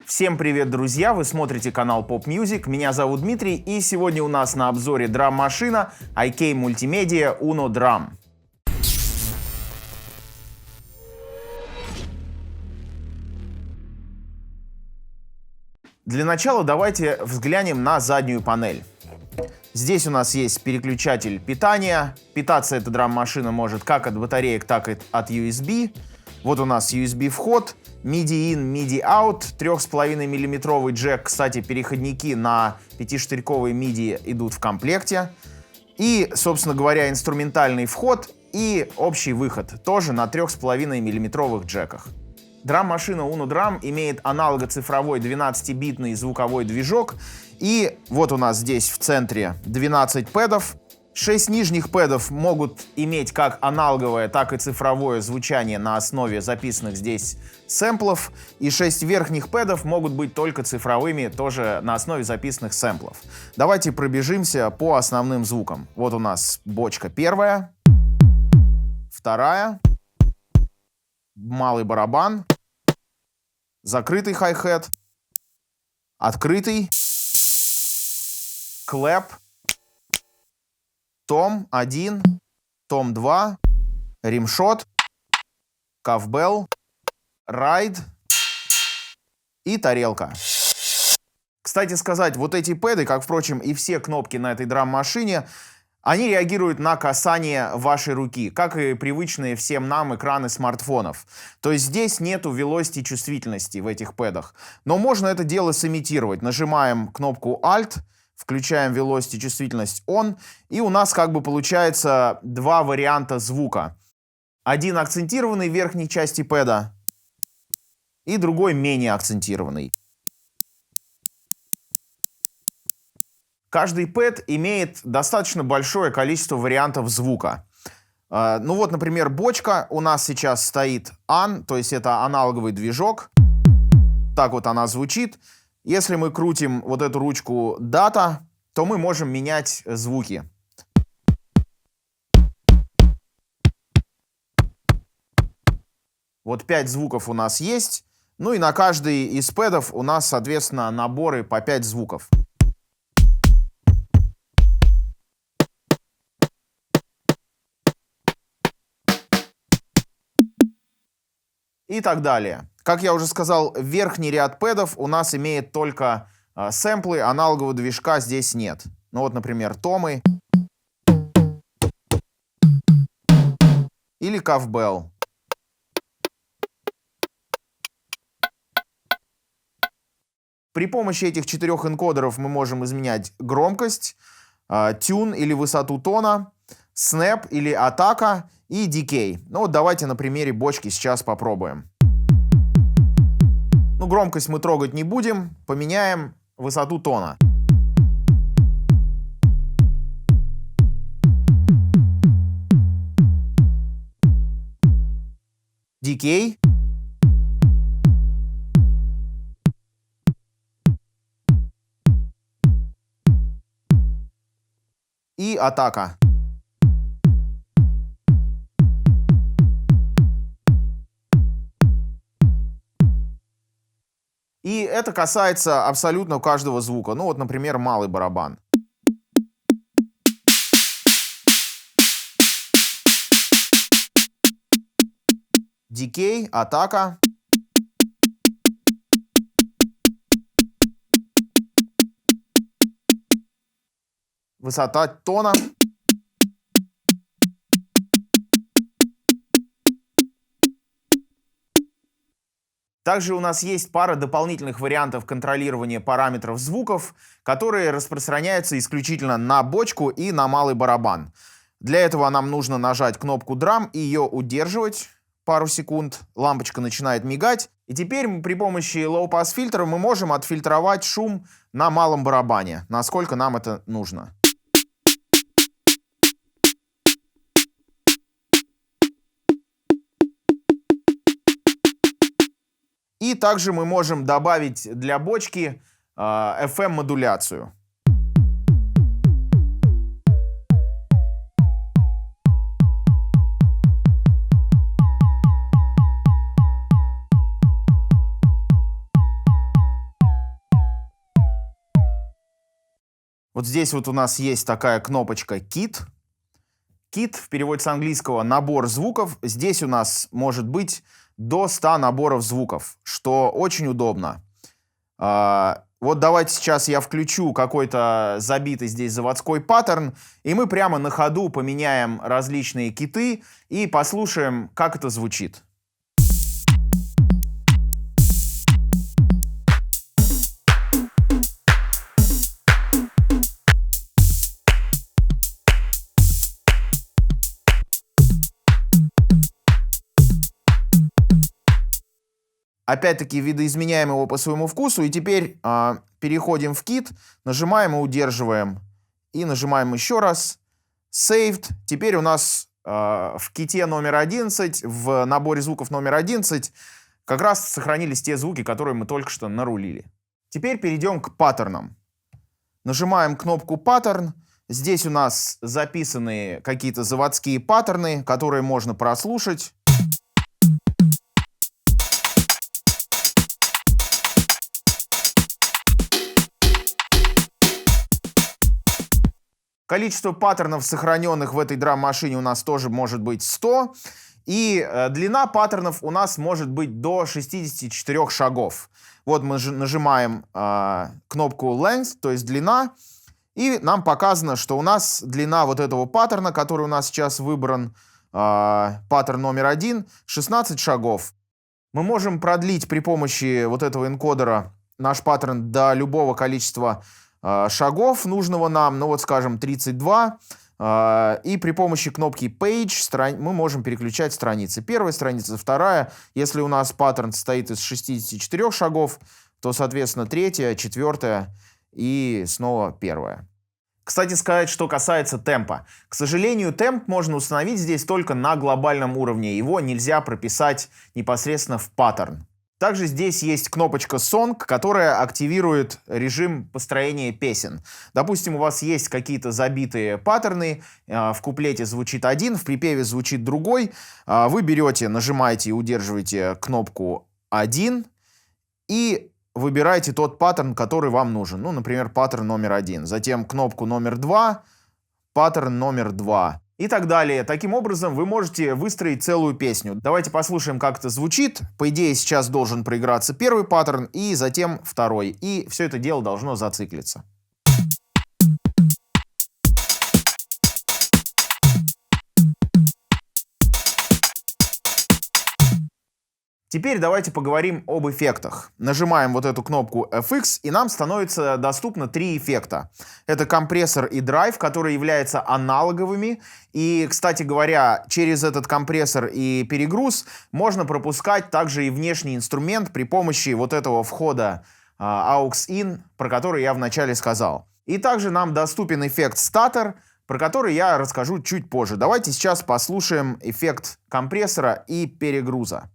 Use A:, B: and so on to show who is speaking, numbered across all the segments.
A: Всем привет, друзья! Вы смотрите канал Pop Music. Меня зовут Дмитрий, и сегодня у нас на обзоре драм-машина IK Multimedia Uno Drum. Для начала давайте взглянем на заднюю панель. Здесь у нас есть переключатель питания. Питаться эта драм-машина может как от батареек, так и от USB. Вот у нас USB вход, MIDI in, MIDI out, 3,5 мм джек. Кстати, переходники на 5-штырьковые MIDI идут в комплекте. И, собственно говоря, инструментальный вход и общий выход тоже на 3,5 мм джеках. Драм-машина Uno Drum имеет аналогоцифровой 12-битный звуковой движок. И вот у нас здесь в центре 12 пэдов. 6 нижних пэдов могут иметь как аналоговое, так и цифровое звучание на основе записанных здесь сэмплов. И 6 верхних пэдов могут быть только цифровыми, тоже на основе записанных сэмплов. Давайте пробежимся по основным звукам. Вот у нас бочка первая, вторая, малый барабан, закрытый хай-хет, открытый, клэп, том 1, том 2, римшот, кавбелл, райд и тарелка. Кстати сказать, вот эти пэды, как, впрочем, и все кнопки на этой драм-машине, они реагируют на касание вашей руки, как и привычные всем нам экраны смартфонов. То есть здесь нету velocity чувствительности в этих пэдах. Но можно это дело сымитировать. Нажимаем кнопку Alt, включаем velocity чувствительность On, и у нас как бы получается два варианта звука. Один акцентированный в верхней части пэда, и другой менее акцентированный. Каждый пэд имеет достаточно большое количество вариантов звука. Ну вот, например, бочка у нас сейчас стоит AN, то есть это аналоговый движок. Так вот она звучит. Если мы крутим вот эту ручку Data, то мы можем менять звуки. Вот 5 звуков у нас есть. Ну и на каждый из пэдов у нас, соответственно, наборы по 5 звуков. И так далее. Как я уже сказал, верхний ряд пэдов у нас имеет только сэмплы, аналогового движка здесь нет. Ну вот, например, томы или кавбелл. При помощи этих 4 энкодеров мы можем изменять громкость, тюн или высоту тона, снэп или атака и дикей. Ну вот давайте на примере бочки сейчас попробуем. Ну, громкость мы трогать не будем, поменяем высоту тона. Дикей. И атака. И это касается абсолютно каждого звука. Ну вот, например, малый барабан. Дикей, атака. Высота тона. Также у нас есть пара дополнительных вариантов контролирования параметров звуков, которые распространяются исключительно на бочку и на малый барабан. Для этого нам нужно нажать кнопку Drum и ее удерживать пару секунд. Лампочка начинает мигать. И теперь при помощи low-pass фильтра мы можем отфильтровать шум на малом барабане, насколько нам это нужно. И также мы можем добавить для бочки FM-модуляцию. Вот здесь вот у нас есть такая кнопочка Kit. Kit в переводе с английского «набор звуков». Здесь у нас может быть до 100 наборов звуков, что очень удобно. Вот давайте сейчас я включу какой-то забитый здесь заводской паттерн, и мы прямо на ходу поменяем различные киты и послушаем, как это звучит. Опять-таки видоизменяем его по своему вкусу. И теперь переходим в кит, нажимаем и удерживаем. И нажимаем еще раз. Saved. Теперь у нас в ките номер 11, в наборе звуков номер 11, как раз сохранились те звуки, которые мы только что нарулили. Теперь перейдем к паттернам. Нажимаем кнопку «Паттерн». Здесь у нас записаны какие-то заводские паттерны, которые можно прослушать. Количество паттернов, сохраненных в этой драм-машине, у нас тоже может быть 100. И длина паттернов у нас может быть до 64 шагов. Вот мы нажимаем кнопку Length, то есть длина. И нам показано, что у нас длина вот этого паттерна, который у нас сейчас выбран, паттерн номер 1, 16 шагов. Мы можем продлить при помощи вот этого энкодера наш паттерн до любого количества шагов нужного нам, ну вот скажем 32, и при помощи кнопки Page мы можем переключать страницы. Первая страница, вторая. Если у нас паттерн состоит из 64 шагов, то, соответственно, третья, четвертая и снова первая. Кстати сказать, что касается темпа. К сожалению, темп можно установить здесь только на глобальном уровне. Его нельзя прописать непосредственно в паттерн. Также здесь есть кнопочка Song, которая активирует режим построения песен. Допустим, у вас есть какие-то забитые паттерны, в куплете звучит один, в припеве звучит другой. Вы берете, нажимаете и удерживаете кнопку 1 и выбираете тот паттерн, который вам нужен. Ну, например, паттерн номер 1. Затем кнопку номер 2, паттерн номер 2. И так далее. Таким образом, вы можете выстроить целую песню. Давайте послушаем, как это звучит. По идее, сейчас должен проиграться первый паттерн, и затем второй. И все это дело должно зациклиться. Теперь давайте поговорим об эффектах. Нажимаем вот эту кнопку FX, и нам становится доступно 3 эффекта. Это компрессор и драйв, которые являются аналоговыми. И, кстати говоря, через этот компрессор и перегруз можно пропускать также и внешний инструмент при помощи вот этого входа AUX-IN, про который я вначале сказал. И также нам доступен эффект Stutter, про который я расскажу чуть позже. Давайте сейчас послушаем эффект компрессора и перегруза.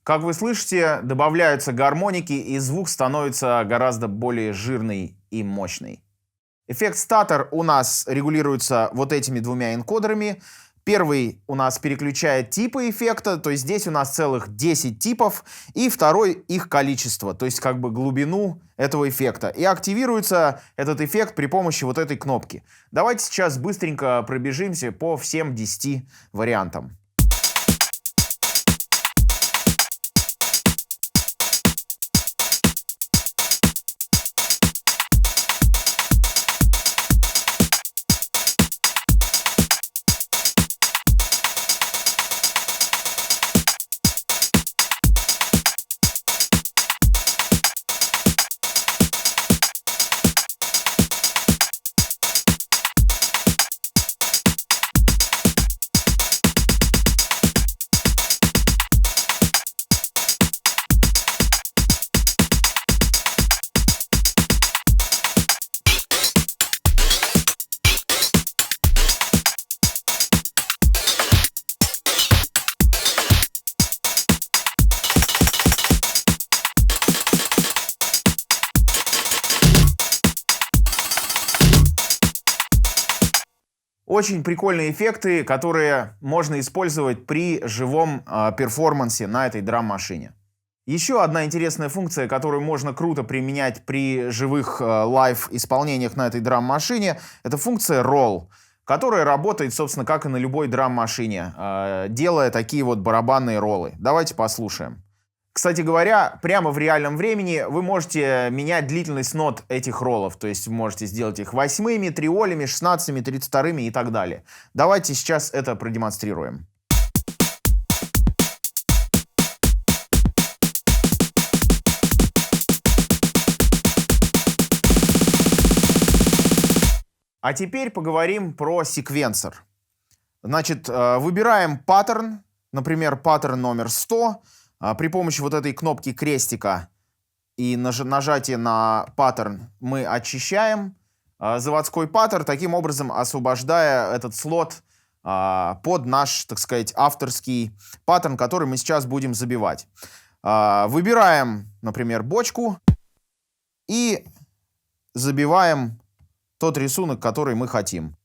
A: Как вы слышите, добавляются гармоники, и звук становится гораздо более жирный и мощный. Эффект Stutter у нас регулируется вот этими двумя энкодерами. Первый у нас переключает типы эффекта, то есть здесь у нас целых 10 типов, и второй их количество, то есть как бы глубину этого эффекта. И активируется этот эффект при помощи вот этой кнопки. Давайте сейчас быстренько пробежимся по всем 10 вариантам. Очень прикольные эффекты, которые можно использовать при живом перформансе на этой драм-машине. Еще одна интересная функция, которую можно круто применять при живых лайв-исполнениях на этой драм-машине, это функция Roll, которая работает, собственно, как и на любой драм-машине, делая такие вот барабанные роллы. Давайте послушаем. Кстати говоря, прямо в реальном времени вы можете менять длительность нот этих роллов. То есть вы можете сделать их 8-ми, триолями, 16-ми, 32-ми и так далее. Давайте сейчас это продемонстрируем. А теперь поговорим про секвенсор. Значит, выбираем паттерн, например, паттерн номер 100. При помощи вот этой кнопки крестика и нажатия на паттерн мы очищаем заводской паттерн, таким образом освобождая этот слот под наш, так сказать, авторский паттерн, который мы сейчас будем забивать. Выбираем, например, бочку и забиваем тот рисунок, который мы хотим.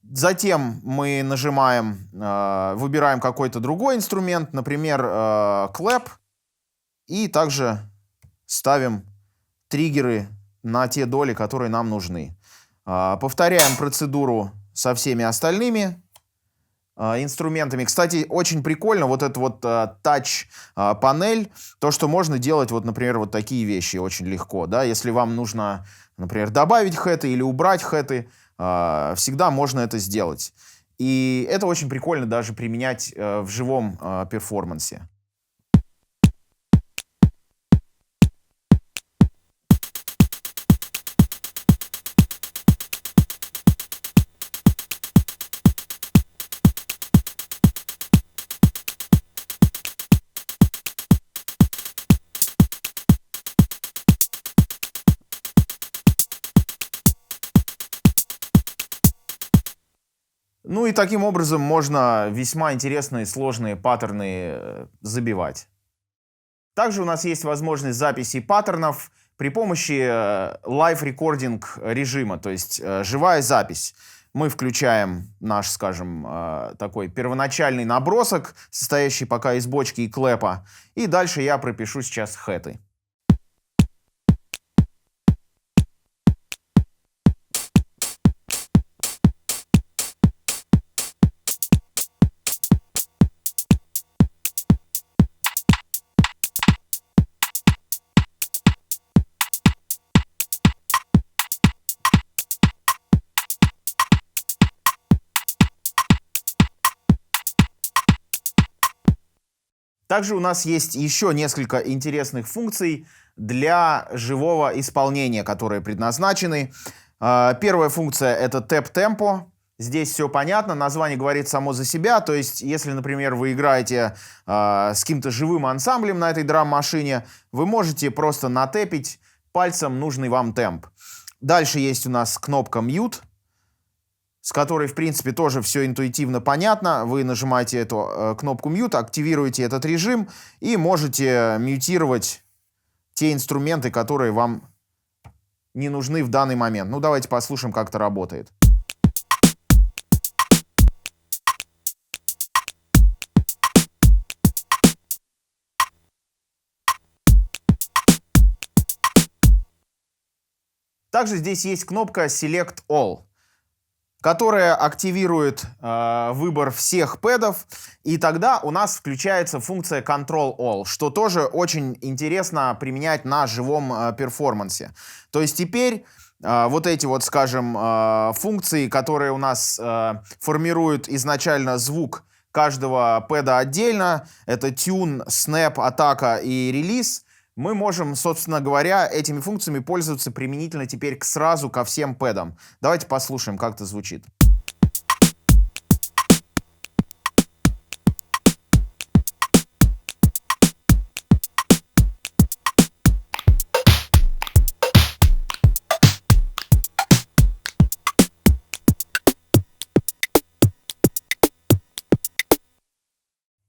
A: Затем мы нажимаем, выбираем какой-то другой инструмент, например, клэп, и также ставим триггеры на те доли, которые нам нужны. Повторяем процедуру со всеми остальными инструментами. Кстати, очень прикольно вот эта вот тач-панель, то, что можно делать, вот, например, вот такие вещи очень легко, да, если вам нужно, например, добавить хэты или убрать хэты, всегда можно это сделать. И это очень прикольно даже применять в живом перформансе. Ну и таким образом можно весьма интересные сложные паттерны забивать. Также у нас есть возможность записи паттернов при помощи лайв-рекординг режима, то есть живая запись. Мы включаем наш, скажем, такой первоначальный набросок, состоящий пока из бочки и клэпа, и дальше я пропишу сейчас хэты. Также у нас есть еще несколько интересных функций для живого исполнения, которые предназначены. Первая функция — это тэп-темпо. Здесь все понятно, название говорит само за себя. То есть, если, например, вы играете с каким-то живым ансамблем на этой драм-машине, вы можете просто натэпить пальцем нужный вам темп. Дальше есть у нас кнопка Mute, с которой, в принципе, тоже все интуитивно понятно. Вы нажимаете эту кнопку Mute, активируете этот режим и можете мьютировать те инструменты, которые вам не нужны в данный момент. Ну, давайте послушаем, как это работает. Также здесь есть кнопка Select All, которая активирует выбор всех пэдов, и тогда у нас включается функция Control All, что тоже очень интересно применять на живом перформансе. То есть теперь вот эти вот, скажем, функции, которые у нас формируют изначально звук каждого пэда отдельно, это tune, snap, атака и релиз, мы можем, собственно говоря, этими функциями пользоваться применительно теперь сразу ко всем пэдам. Давайте послушаем, как это звучит.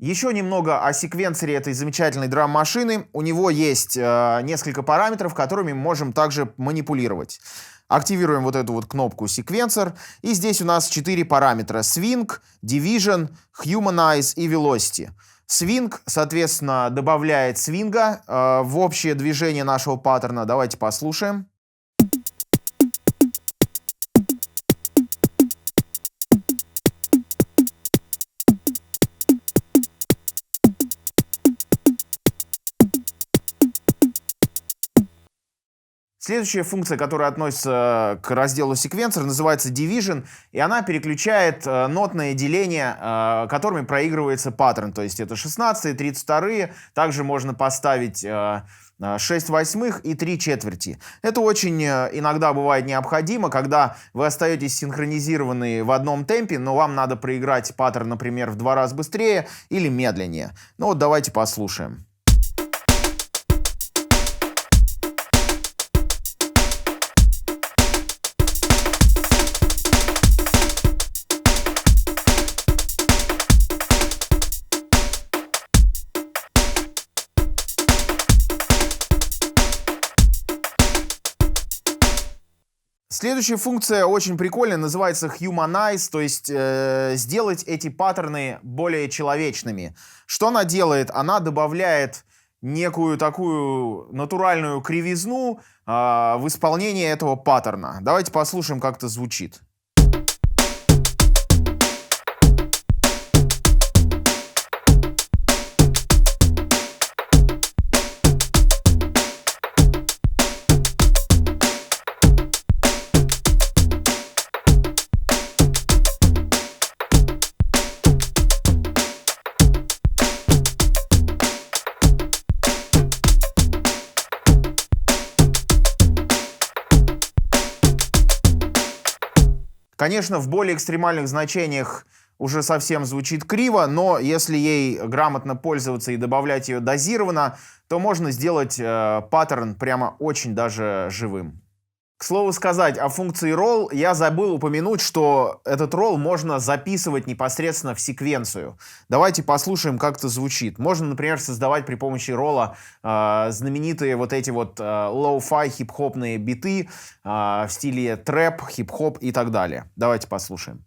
A: Еще немного о секвенсоре этой замечательной драм-машины. У него есть несколько параметров, которыми мы можем также манипулировать. Активируем вот эту вот кнопку секвенсор. И здесь у нас 4 параметра: Swing, Division, Humanize и Velocity. Swing, соответственно, добавляет свинга в общее движение нашего паттерна. Давайте послушаем. Следующая функция, которая относится к разделу секвенсор, называется Division, и она переключает нотное деление, которыми проигрывается паттерн. То есть это 16, 32, также можно поставить 6 восьмых и 3 четверти. Это очень иногда бывает необходимо, когда вы остаетесь синхронизированные в одном темпе, но вам надо проиграть паттерн, например, в 2 раза быстрее или медленнее. Ну вот давайте послушаем. Следующая функция очень прикольная, называется Humanize, то есть сделать эти паттерны более человечными. Что она делает? Она добавляет некую такую натуральную кривизну в исполнении этого паттерна. Давайте послушаем, как это звучит. Конечно, в более экстремальных значениях уже совсем звучит криво, но если ей грамотно пользоваться и добавлять ее дозированно, то можно сделать паттерн прямо очень даже живым. К слову сказать, о функции roll я забыл упомянуть, что этот roll можно записывать непосредственно в секвенцию. Давайте послушаем, как это звучит. Можно, например, создавать при помощи ролла знаменитые вот эти вот лоу-фай хип-хопные биты в стиле трэп, хип-хоп и так далее. Давайте послушаем.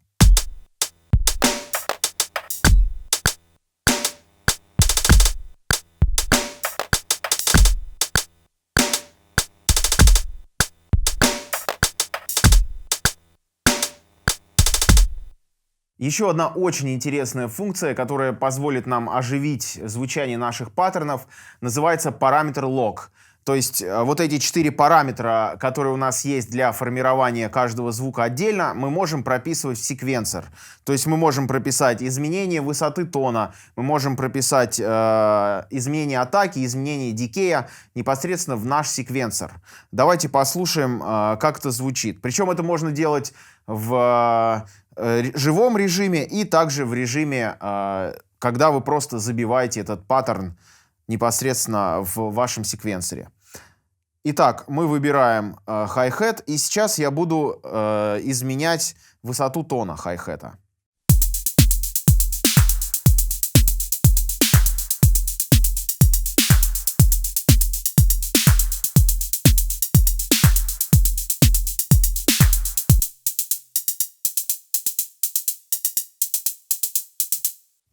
A: Еще одна очень интересная функция, которая позволит нам оживить звучание наших паттернов, называется параметр log. То есть вот эти 4 параметра, которые у нас есть для формирования каждого звука отдельно, мы можем прописывать в секвенсор. То есть мы можем прописать изменение высоты тона, мы можем прописать изменение атаки, изменение дикея непосредственно в наш секвенсор. Давайте послушаем, как это звучит. Причем это можно делать в живом режиме и также в режиме, когда вы просто забиваете этот паттерн непосредственно в вашем секвенсоре. Итак, мы выбираем хай-хет, и сейчас я буду изменять высоту тона хай-хета.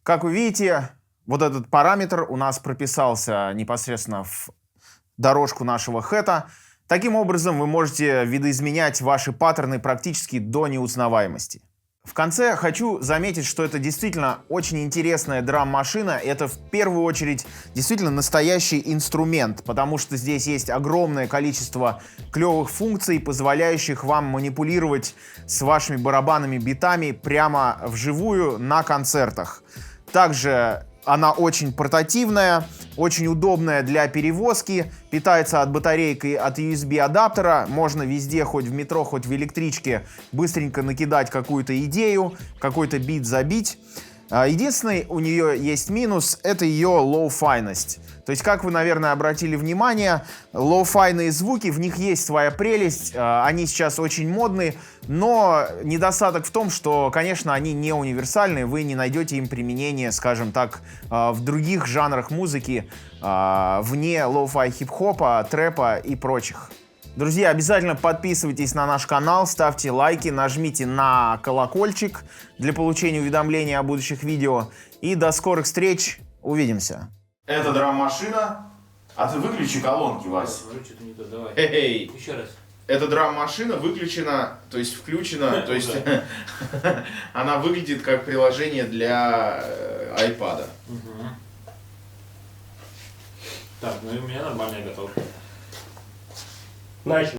A: Как вы видите, вот этот параметр у нас прописался непосредственно в дорожку нашего хэта. Таким образом, вы можете видоизменять ваши паттерны практически до неузнаваемости. В конце хочу заметить, что это действительно очень интересная драм-машина. Это в первую очередь действительно настоящий инструмент, потому что здесь есть огромное количество клевых функций, позволяющих вам манипулировать с вашими барабанами, битами прямо вживую на концертах. Также она очень портативная, очень удобная для перевозки, питается от батарейки от USB-адаптера, можно везде, хоть в метро, хоть в электричке, быстренько накидать какую-то идею, какой-то бит забить. Единственный у нее есть минус — это ее лоу-файность. То есть, как вы, наверное, обратили внимание, лоу-файные звуки, в них есть своя прелесть, они сейчас очень модны, но недостаток в том, что, конечно, они не универсальны, вы не найдете им применение, скажем так, в других жанрах музыки, вне лоу-фай хип-хопа, трэпа и прочих. Друзья, обязательно подписывайтесь на наш канал, ставьте лайки, нажмите на колокольчик для получения уведомлений о будущих видео. И до скорых встреч, увидимся. Это драм-машина. А ты выключи колонки, Вась.
B: Что-то не то, давай.
A: Эй,
B: Еще раз.
A: эта драм-машина выключена, то есть включена, то есть она выглядит как приложение для iPad.
B: Так, ну и у меня нормальная готова.
C: Начали.